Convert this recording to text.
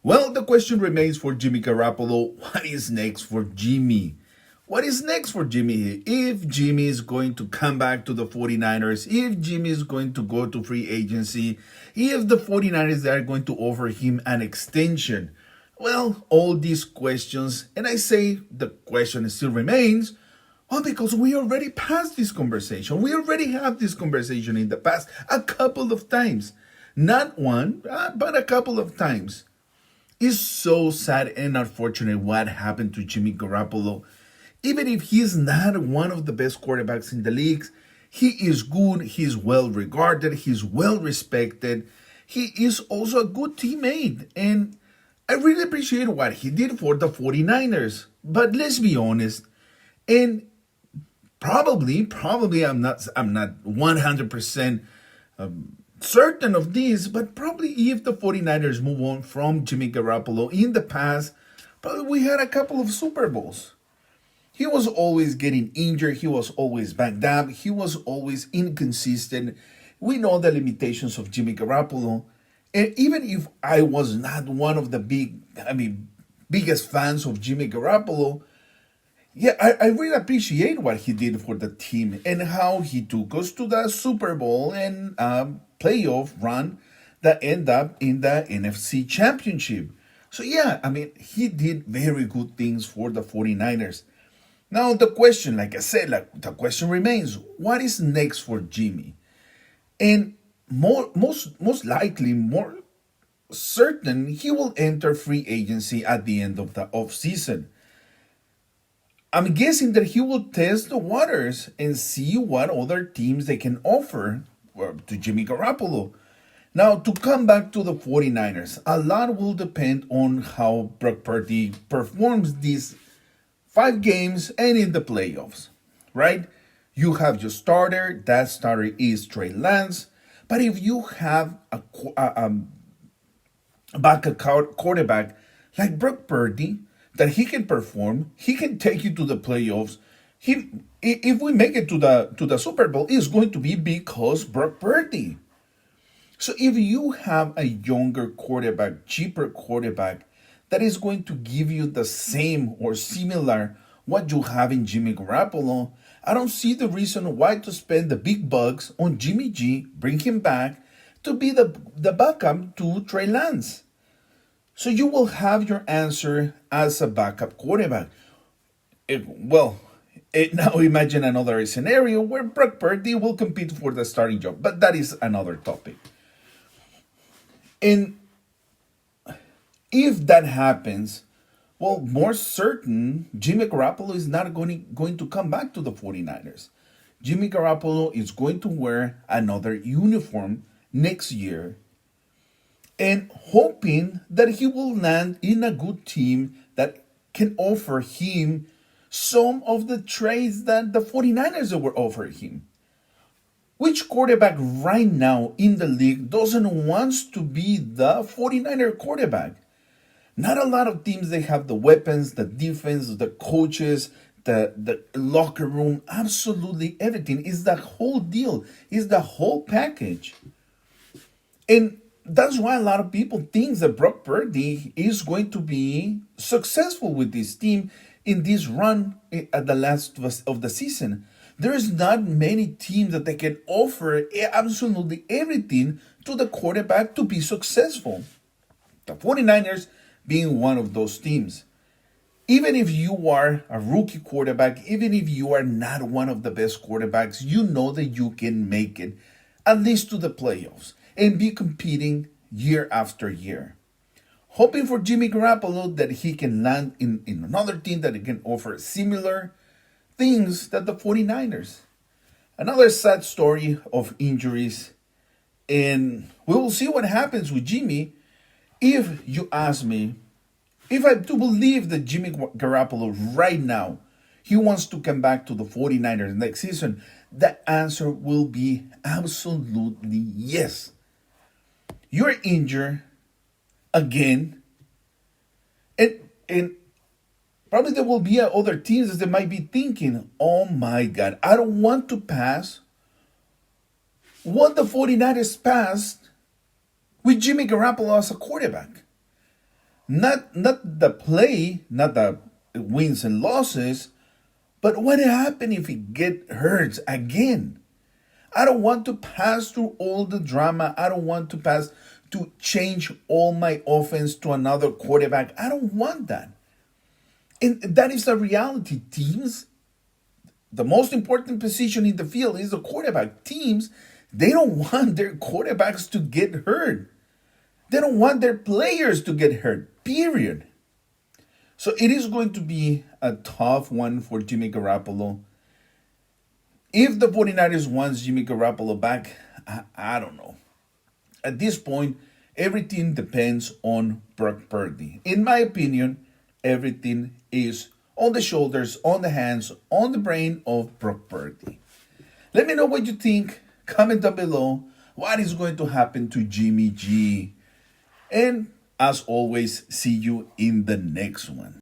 Well, the question remains for Jimmy Garoppolo, what is next for Jimmy? What is next for Jimmy? If Jimmy is going to come back to the 49ers, if Jimmy is going to go to free agency, if the 49ers are going to offer him an extension. Well, all these questions, and I say the question still remains, well, because we already passed this conversation. We already had this conversation in the past a couple of times. Not one, but a couple of times. It's so sad and unfortunate what happened to Jimmy Garoppolo. Even if he's not one of the best quarterbacks in the leagues, he is good, he's well regarded, he's well respected. He is also a good teammate. And I really appreciate what he did for the 49ers. But let's be honest, and probably I'm not 100% certain of this, but probably if the 49ers move on from Jimmy Garoppolo in the past, probably we had a couple of Super Bowls. He was always getting injured, he was always banged up, he was always inconsistent. We know the limitations of Jimmy Garoppolo. And even if I was not one of the biggest fans of Jimmy Garoppolo, yeah, I really appreciate what he did for the team and how he took us to the Super Bowl and playoff run that end up in the NFC Championship. So yeah, he did very good things for the 49ers. Now the question, like I said, the question remains, what is next for Jimmy? And most likely, more certain, he will enter free agency at the end of the offseason. I'm guessing that he will test the waters and see what other teams they can offer to Jimmy Garoppolo. Now, to come back to the 49ers, a lot will depend on how Brock Purdy performs these 5 games and in the playoffs, right? You have your starter, that starter is Trey Lance. But if you have a backup quarterback like Brock Purdy, that he can perform, he can take you to the playoffs. If we make it to the Super Bowl, it's going to be because Brock Purdy. So if you have a younger quarterback, cheaper quarterback, that is going to give you the same or similar what you have in Jimmy Garoppolo, I don't see the reason why to spend the big bucks on Jimmy G, bring him back to be the backup to Trey Lance. So you will have your answer as a backup quarterback. Now imagine another scenario where Brock Purdy will compete for the starting job, but that is another topic. And if that happens, well, more certain, Jimmy Garoppolo is not going to come back to the 49ers. Jimmy Garoppolo is going to wear another uniform next year and hoping that he will land in a good team that can offer him some of the trades that the 49ers will offer him. Which quarterback right now in the league doesn't want to be the 49er quarterback? Not a lot of teams, they have the weapons, the defense, the coaches, the locker room, absolutely everything. Is the whole deal, is the whole package. And that's why a lot of people think that Brock Purdy is going to be successful with this team in this run at the last of the season. There's not many teams that they can offer absolutely everything to the quarterback to be successful. The 49ers being one of those teams. Even if you are a rookie quarterback, even if you are not one of the best quarterbacks, you know that you can make it at least to the playoffs and be competing year after year. Hoping for Jimmy Garoppolo that he can land in another team that can offer similar things that the 49ers. Another sad story of injuries. And we will see what happens with Jimmy. If you ask me, if I do believe that Jimmy Garoppolo right now, he wants to come back to the 49ers next season, the answer will be absolutely yes. You're injured again, and probably there will be other teams that might be thinking, oh my God, I don't want to pass what the 49ers passed with Jimmy Garoppolo as a quarterback. Not the play, not the wins and losses, but what happened if he get hurt again? I don't want to pass through all the drama. I don't want to change all my offense to another quarterback. I don't want that. And that is the reality. Teams, the most important position in the field is the quarterback. Teams, they don't want their quarterbacks to get hurt. They don't want their players to get hurt, period. So it is going to be a tough one for Jimmy Garoppolo. If the 49ers want Jimmy Garoppolo back, I don't know. At this point, everything depends on Brock Purdy. In my opinion, everything is on the shoulders, on the hands, on the brain of Brock Purdy. Let me know what you think. Comment down below. What is going to happen to Jimmy G? And as always, see you in the next one.